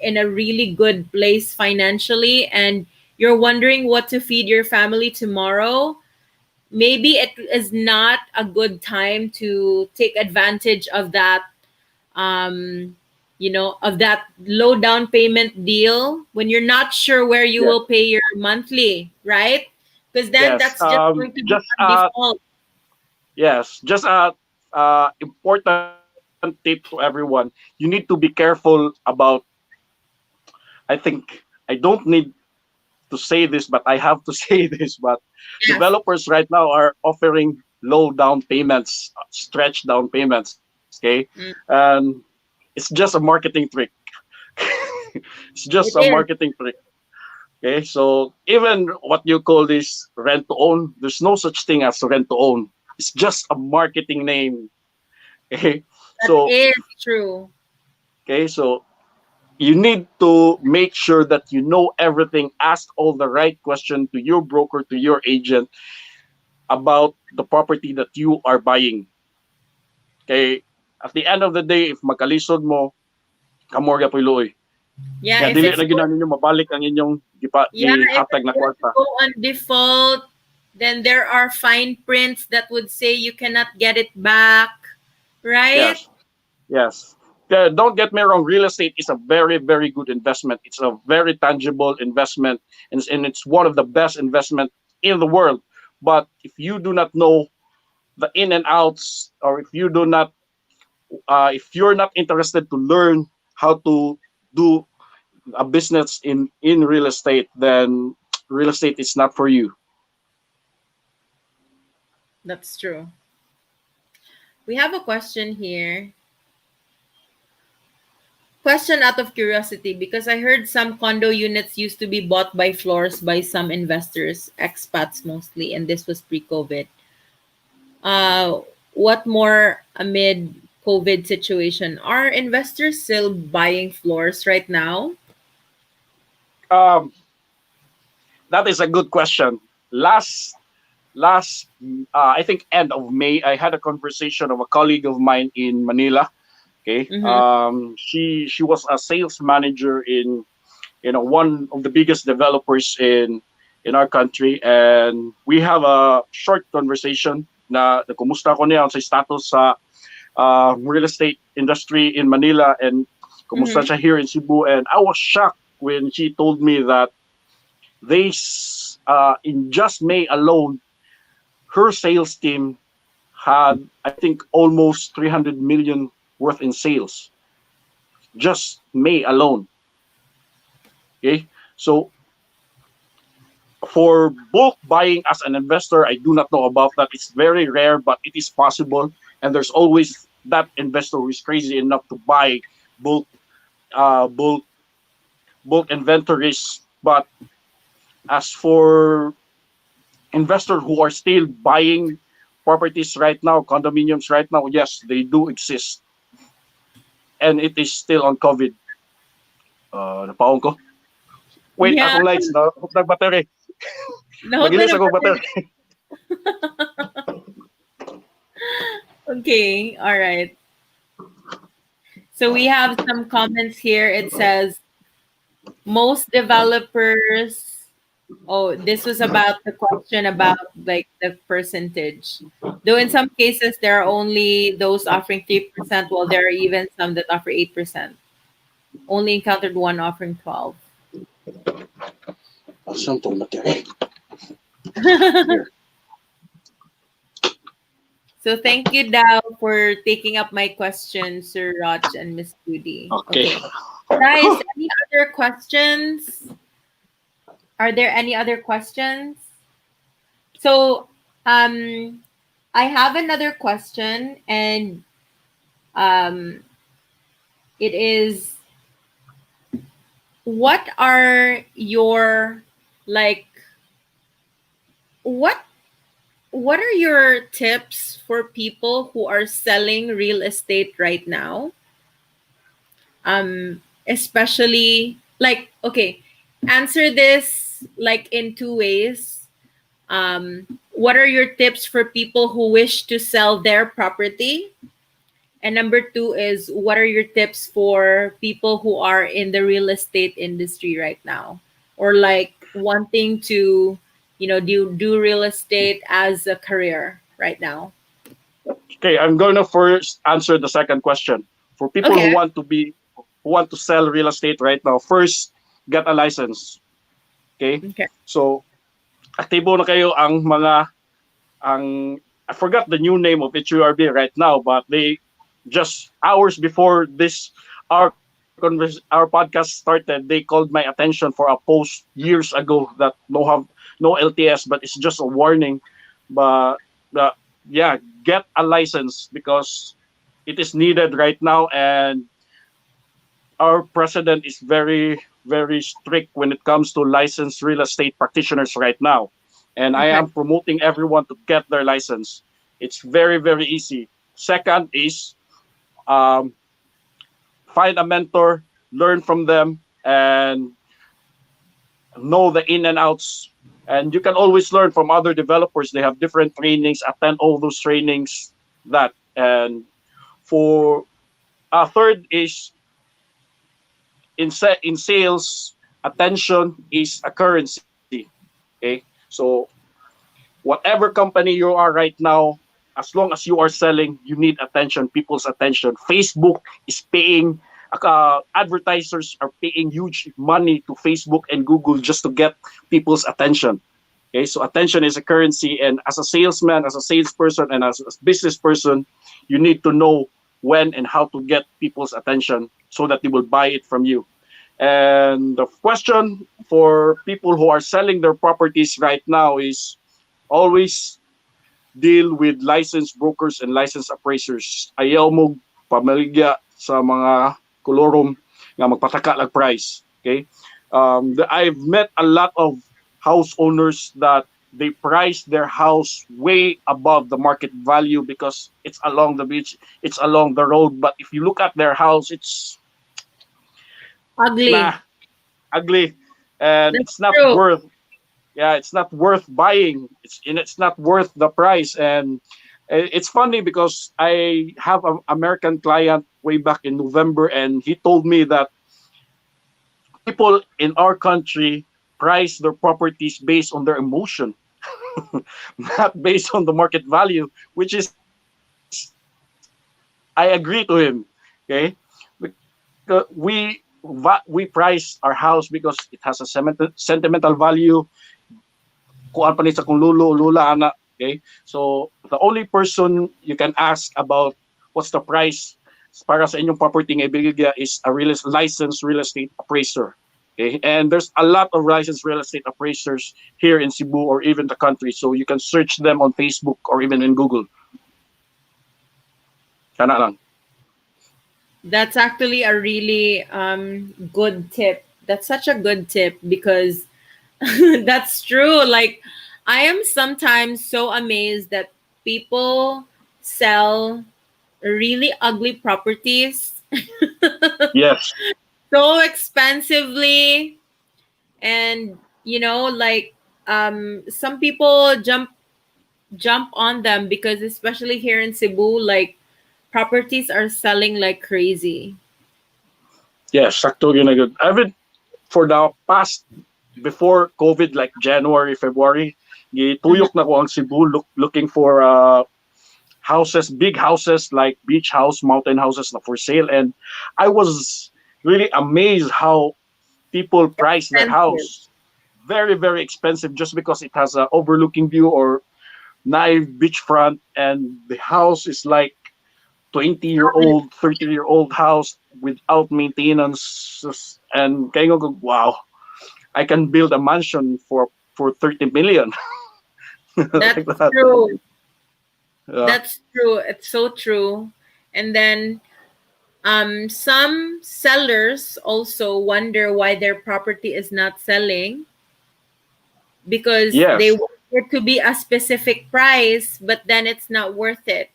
in a really good place financially and you're wondering what to feed your family tomorrow, maybe it is not a good time to take advantage of that, um, of that low down payment deal when you're not sure where you Yes. will pay your monthly, right? Because then Yes. that's just going to be Just on default. yes. Just important tip to everyone. You need to be careful about. I think I don't need to say this, but I have to say this. But Yes. developers right now are offering low down payments, stretch down payments. Okay, Mm, and it's just a marketing trick. It's just a it is. marketing trick. Okay, so even what you call this rent to own, there's no such thing as rent to own. It's just a marketing name. Okay, That so is true. so you need to make sure that you know everything. Ask all the right question to your broker, to your agent about the property that you are buying. Okay, at the end of the day, if magkalisod mo, kamorga po'y luoy. Yeah, Nga if dili it's na go- gyud ninyo mabalik ang inyong yeah, if gihatag it's na going to kwarta. go on default, then there are fine prints that would say you cannot get it back, right? Yes. Yes. Don't get me wrong. Real estate is a very, very good investment. It's a very tangible investment, and it's one of the best investment in the world. But if you do not know the in and outs, or if you're not interested to learn how to do a business in real estate, then real estate is not for you. That's true. We have a question here. Question out of curiosity, because I heard some condo units used to be bought by floors by some investors, expats mostly, and this was pre-COVID. Uh, what more amid COVID situation? Are investors still buying floors right now? Um, that is a good question. Last I think end of May, I had a conversation of a colleague of mine in Manila. Okay, Mm-hmm. she was a sales manager in one of the biggest developers in our country, and we have a short conversation na kumusta ko niya sa status sa real estate industry in Manila, and kumusta Mm-hmm. siya here in Cebu. And I was shocked when she told me that in just May alone, her sales team had, I think, almost 300 million worth in sales, just May alone. Okay, so for bulk buying as an investor, I do not know about that. It's very rare, but it is possible, and there's always that investor who is crazy enough to buy bulk, uh, bulk, bulk inventories. But as for investors who are still buying properties right now, condominiums right now, yes, they do exist, and it is still on COVID. Napaon ko. Wait, Yeah. akong lights na nag-battery. No, Magilis akong battery. okay. All right. So we have some comments here. It says most developers. Oh, this was about the question about like the percentage. Though in some cases there are only those offering 3%, while there are even some that offer 8%. only encountered one offering 12. Saan to matiri? Here. So thank you, Dow, for taking up my question, Sir Roch and Miss Judee. Okay. Okay. Guys, any other questions? Are there any other questions? So I have another question, and um it is, what are your, like, what what are your tips for people who are selling real estate right now? Especially, like, okay, answer this like in two ways. What are your tips for people who wish to sell their property? And number two is, what are your tips for people who are in the real estate industry right now, or like wanting to, do real estate as a career right now? Okay, I'm gonna first answer the second question. For people Okay. who want to sell real estate right now, first get a license. Okay? Okay. So aktibo na kayo ang mga ang I forgot the new name of HURB right now, but they just hours before this our podcast started, they called my attention for a post years ago that have no LTS, but it's just a warning. But yeah, get a license because it is needed right now, and our president is very strict when it comes to licensed real estate practitioners right now. And I Okay. am promoting everyone to get their license. It's very easy. Second is um, find a mentor, learn from them, and know the in and outs. And you can always learn from other developers. They have different trainings. Attend all those trainings. That and for third is in sales, attention is a currency. Okay, so whatever company you are right now, as long as you are selling, you need attention, people's attention. Facebook is paying, advertisers are paying huge money to Facebook and Google just to get people's attention. Okay, so attention is a currency, and as a salesman, as a salesperson, and as a business person, you need to know when and how to get people's attention so that they will buy it from you. And the question for people who are selling their properties right now is always deal with licensed brokers and licensed appraisers. Ayaw mo pamaligya sa mga kolorom nga magpataka lag price. Okay? I've met a lot of house owners that they price their house way above the market value because it's along the beach, it's along the road. But if you look at their house, it's Ugly. nah, ugly, and That's it's not true. worth. Yeah, it's not worth buying. It's not worth the price. And it's funny because I have an American client way back in November, and he told me that people in our country price their properties based on their emotion, not based on the market value, which is I agree to him. Okay, because we price our house because it has a sentimental value. Kuan pa ni sa kung lulo lula ana. Okay, so the only person you can ask about what's the price para sa inyong property nga ibigay is a licensed real estate appraiser. Okay, and there's a lot of licensed real estate appraisers here in Cebu or even the country, so you can search them on Facebook or even in Google. Kana lang. That's actually a really good tip. That's such a good tip because that's true. Like, I am sometimes so amazed that people sell really ugly properties Yes. so expensively, and like, some people jump on them because, especially here in Cebu, like, properties are selling like crazy. Yes, sakto yun na good. Even for the past before COVID, like January, February, Mhm. gituyok na ko ang Cebu looking for houses, big houses like beach house, mountain houses na for sale. And I was really amazed how people price their Expensive. house very, very expensive just because it has a overlooking view or nice beachfront, and the house is like 20-year-old, 30-year-old house without maintenance. And kaya nga, wow, I can build a mansion for 30 million. Like That's that. true. Yeah. That's true. It's so true. And then some sellers also wonder why their property is not selling because they Yes. want it to be a specific price, but then it's not worth it.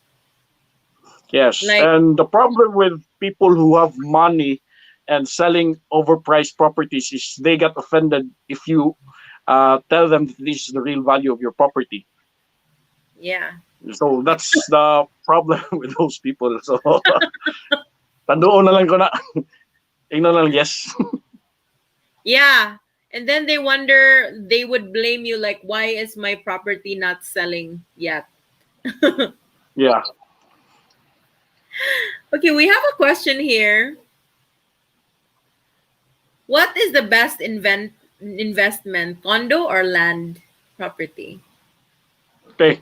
Yes. Like, And the problem with people who have money and selling overpriced properties is they get offended if you tell them that this is the real value of your property. yeah. So that's the problem with those people. So tandoon na lang ko na. Tingnan na lang, yes. Yeah. And then they wonder, they would blame you, like, why is my property not selling yet? Yeah. Okay, we have a question here. What is the best investment, condo or land property? Okay.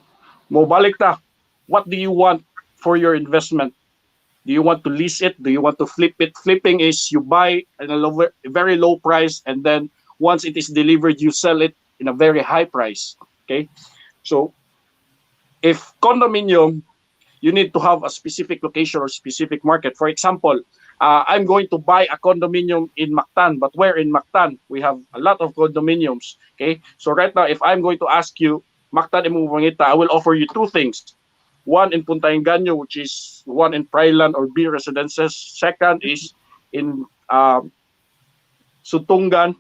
Mo balik ta. What do you want for your investment? Do you want to lease it? Do you want to flip it? Flipping is you buy at a very low price, and then once it is delivered, you sell it in a very high price. Okay. So if condominium, you need to have a specific location or specific market. For example, I'm going to buy a condominium in Mactan, but where in Mactan? We have a lot of condominiums. Okay. So right now, if I'm going to ask you, Mactan Imumangita, I will offer you two things. One in Punta Engaño, which is one in Pryland or B residences. Second is in Sutungan,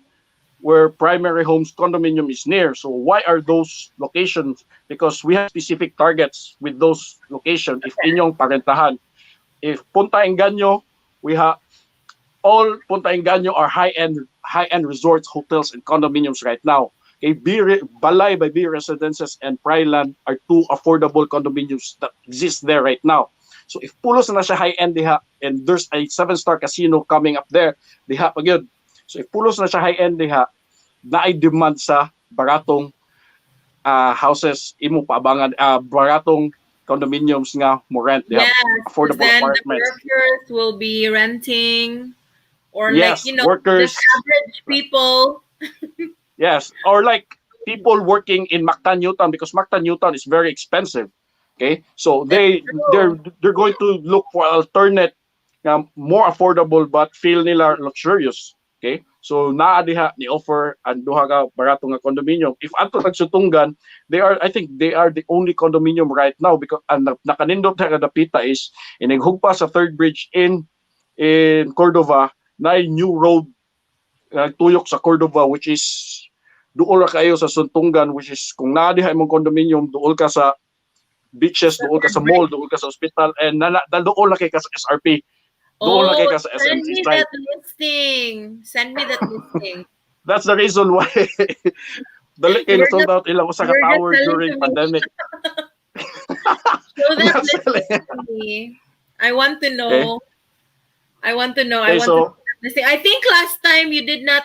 where primary homes condominium is near. So why are those locations? Because we have specific targets with those locations. If inyong parentahan, if Punta Engaño, we have all Punta Engaño are high end resorts, hotels, and condominiums right now. Okay, Balay by B Residences and Pryland are two affordable condominiums that exist there right now. So if pulos na siya high-end diha, and there's a 7-star casino coming up there, diha pa gyud. So if pulos na siya high-end diha, na ay demand sa baratong houses, imo paabangan, baratong condominiums nga mo rent. They have Yes, because affordable then the apartments. workers will be renting, or like, Yes, just workers. average people. Yes, or like people working in Mactan Newtown, because Mactan Newtown is very expensive. Okay, so That's they're true. they're going to look for alternate, more affordable but feel nila luxurious. Okay, so naa diha ni offer ang duha ka barato nga condominium. If ato nagsutungan, I think they are the only condominium right now, because ang nakanindot na kadapita is inaghugpa sa third bridge in Cordova na new road tuyok sa Cordova, which is duol ra kayo sa Suntungan, which is kung naa diha imong condominium, duol ka sa beaches, So duol ka sa they're mall, great. duol ka sa hospital, and duol na kay ka sa SRP, duol na Oh, kay ka sa send SMC me that site. listing. Send me that listing. That's the reason why dali kay na You're sold just out ilang usa ka you're just tower selling during to me. pandemic. Show I'm that not selling. listing to me. I want to Okay. know. I want to know. I Okay, want to see so that listing. I think last time you did not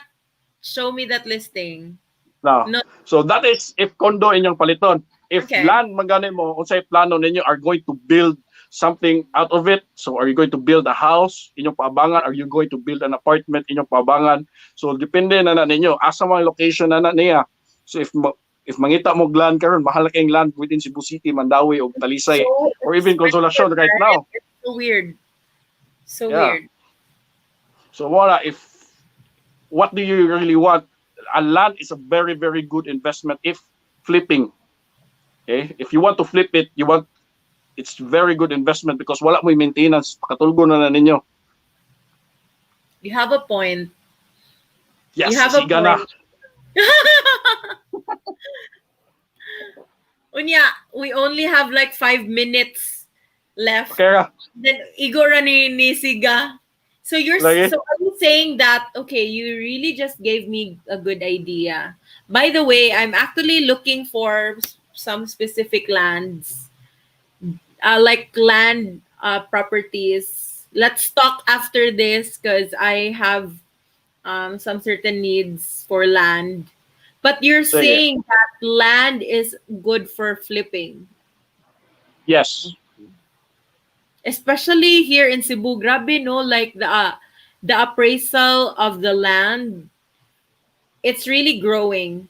show me that listing. now, No. so that is if condo inyong paliton. If Okay. land magani mo, unsay plano ninyo, are going to build something out of it. So are you going to build a house inyong paabangan? Are you going to build an apartment inyong paabangan? So depende na ninyo. Asa mga location na niya. So if mangita mo land karon, mahal kayong land within Cebu City, Mandawi o Talisay So or even expensive, Consolacion right right? now. It's so weird. So Yeah. weird. So wala, if what do you really want? A land is a very, very good investment if flipping. Okay? If you want to flip it, it's very good investment because wala mo maintenance, pakatulgo na ninyo. You have a point. You Yes, have a siga na. point. Unya, we only have like 5 minutes left. Okay ra. Then Igor ni Siga. So Lagi. are you saying that, okay, you really just gave me a good idea. By the way, I'm actually looking for some specific lands, like land properties let's talk after this because I have some certain needs for land. But you're Sige. saying that land is good for flipping, Yes. especially here in Cebu. Grabe, no, like the appraisal of the land, it's really growing.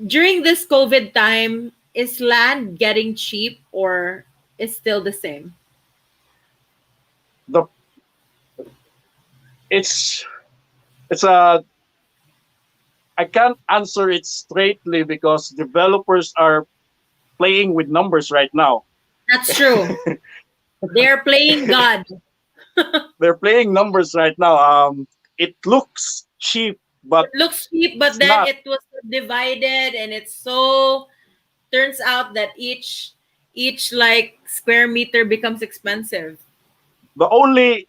During this COVID time, is land getting cheap or is still the same? The it's it's a I can't answer it straightly because developers are playing with numbers right now. That's true. They're playing God. They're playing numbers right now. It looks cheap, but It looks cheap, but it's then not. it was divided, and it's so turns out that each like square meter becomes expensive. The only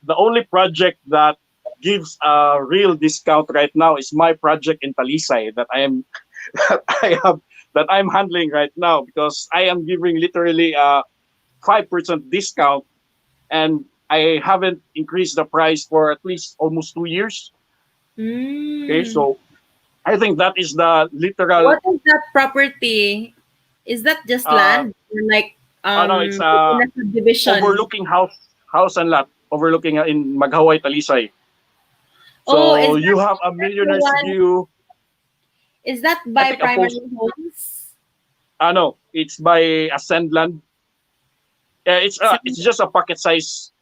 project that gives a real discount right now is my project in Talisay that I am that I have that I'm handling right now because I am giving literally a 5% discount, and I haven't increased the price for at least almost 2 years. Okay, Mm. so I think that is the literal. What is that property? Is that just Uh, land or like no, it's in a subdivision? overlooking house and lot overlooking in Maghaway Talisay. Oh, So you have a the millionaire's one? view. Is that I by think a primary post. homes? No, it's by Ascendland. It's Some just a pocket size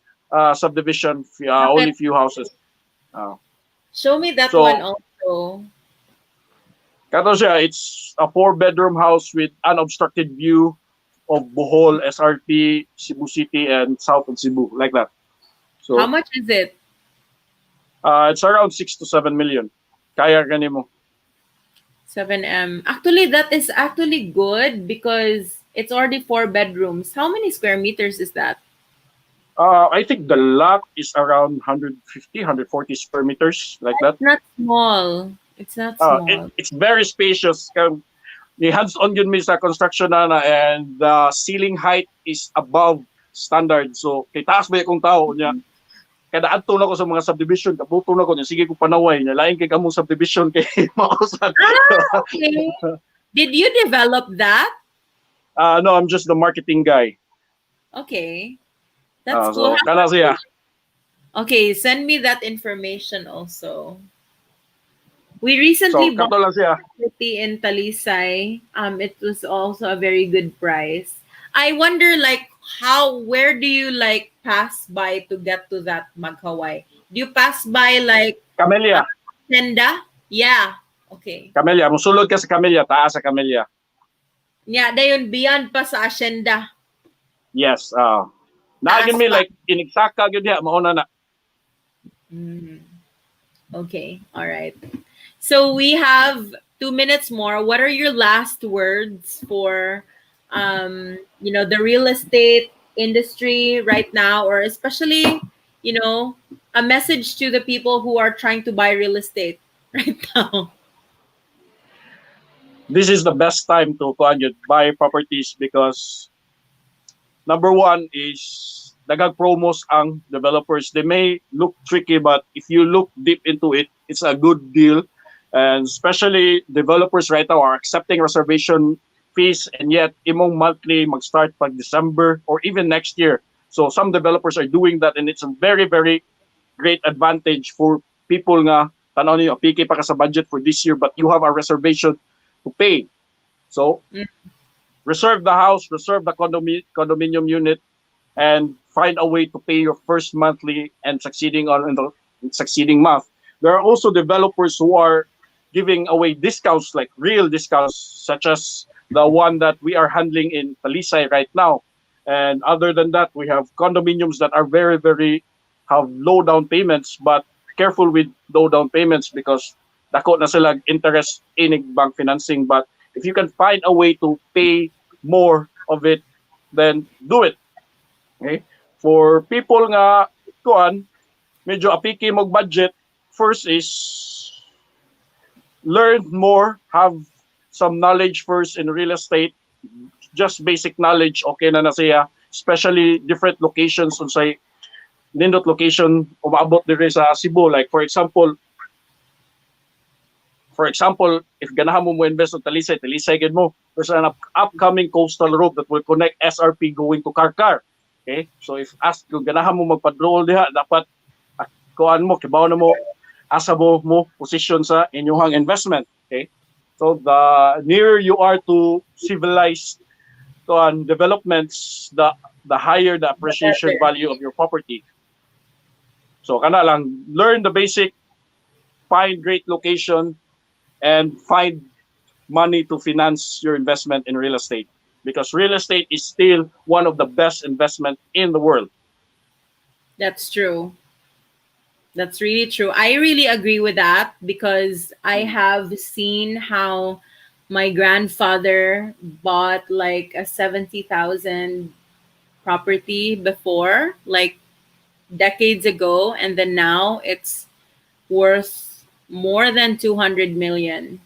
subdivision. Only bucket. few houses. Uh, Show me that one so also. kato siya, it's a 4 bedroom house with unobstructed view of Bohol, SRT, Cebu City, and south of Cebu, like that. How So much is it? it's around 6 to 7 million. Kaya gani mo. 7M. Actually, that is actually good because it's already 4 bedrooms. How many square meters is that? I think the lot is around 150, 140 square meters, like It's that. not small. It's not small. It's very spacious. Ni hands-on yun mi sa construction and the ceiling height is above standard. So, kay taas ba yung tao niya? Kada adto na ko sa mga subdivision, kabuto na ko niya, sige ko panaway niya, lain kay kamong subdivision kay mausad. Ah, okay. Did you develop that? No, I'm just the marketing guy. Okay. That's cool. So, kana siya. Okay, send me that information also. We So, recently bought kato lang siya. property in Talisay. It was also a very good price. I wonder, like, where do you like pass by to get to that Magkaway? Do you pass by like Camellia. Tenda? Yeah. Okay. Camellia. Musulod ka sa Camellia, taas sa Camellia. Yeah, dayon beyond pa sa Hacienda. Yes. Naagin mi like inigsaka gyud diha mauna na. Mm. Okay. All right. So we have 2 minutes more. What are your last words for the real estate industry right now, or especially, a message to the people who are trying to buy real estate right now? This is the best time to buy properties because number one is daghang promos ang developers. They may look tricky, but if you look deep into it, it's a good deal. And especially developers right now are accepting reservation fees, and yet imong monthly mag-start pag December or even next year. So some developers are doing that, and it's a very, very great advantage for people nga tanaw niyo, PK pa ka sa budget for this year, but you have a reservation to pay. So reserve the house, reserve the condominium unit, and find a way to pay your first monthly and succeeding on in the succeeding month. There are also developers who are giving away discounts, like real discounts, such as the one that we are handling in Talisay right now. And other than that, we have condominiums that are very, very have low down payments, but careful with low down payments because dako na sila interest in bank financing. But if you can find a way to pay more of it, then do it. Okay? For people nga kuan, medyo apiki mo budget, first is learn more, have some knowledge first in real estate. Just basic knowledge, okay na siya. Especially different locations unsay nindot location umaabot diri sa Cebu. Like for example, if ganahan mo invest on Talisay, Talisay gid mo. There's an upcoming coastal road that will connect SRP going to Karkar. Okay? So kung ganahan mo magpa-draw diha, dapat kuan mo, kibaw na mo, asa mo position sa inyong investment. Okay? So the nearer you are to civilized developments, the higher the appreciation value of your property. So kana lang, learn the basic, find great location, and find money to finance your investment in real estate, because real estate is still one of the best investment in the world. That's true. That's really true. I really agree with that because I have seen how my grandfather bought like a 70,000 property before, like decades ago, and then now it's worth more than 200 million.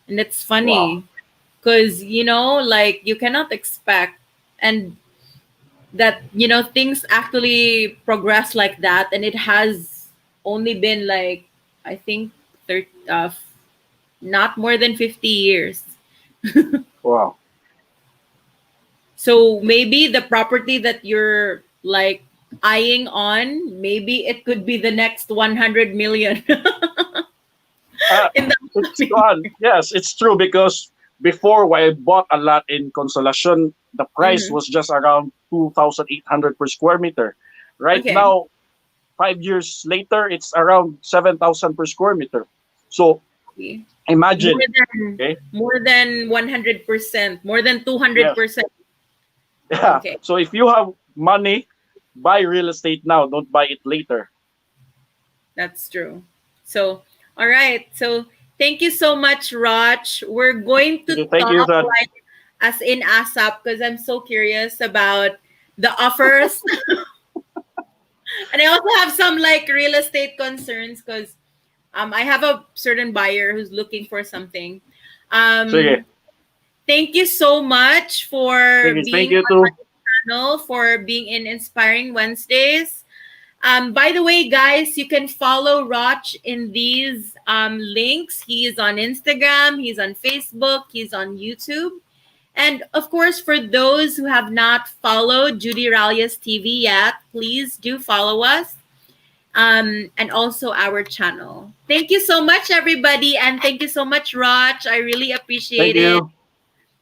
And it's Wow. funny because, like you cannot expect and that, things actually progress like that. And it has only been like, I think, not more than 50 years. Wow. So maybe the property that you're like eyeing on, maybe it could be the next 100 million Uh, in the it's upcoming. gone. Yes, it's true, because before, when I bought a lot in Consolacion, the price Mhm. was just around 2,800 per square meter. Right Okay. now, 5 years later, it's around 7,000 per square meter. So See? imagine, More than okay? 100%, more than Yes. 200%. Yeah. Okay. So if you have money, buy real estate now. Don't buy it later. That's true. So, all right. So, thank you so much, Roch. We're going to Okay, thank you, talk Dad. like as in ASAP because I'm so curious about the offers. And I also have some like real estate concerns because I have a certain buyer who's looking for something. Sige. Um, Thank you so much for Thank being you on my too. channel, for being in Inspiring Wednesdays. By the way, guys, you can follow Roch in these links. He is on Instagram, he's on Facebook, he's on YouTube. And of course, for those who have not followed Judee Rallos TV yet, please do follow us and also our channel. Thank you so much, everybody. And thank you so much, Roch. I really appreciate Thank it. you.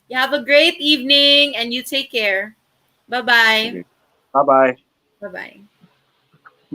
You have a great evening and you take care. Bye bye. Sige. Bye-bye. Bye bye.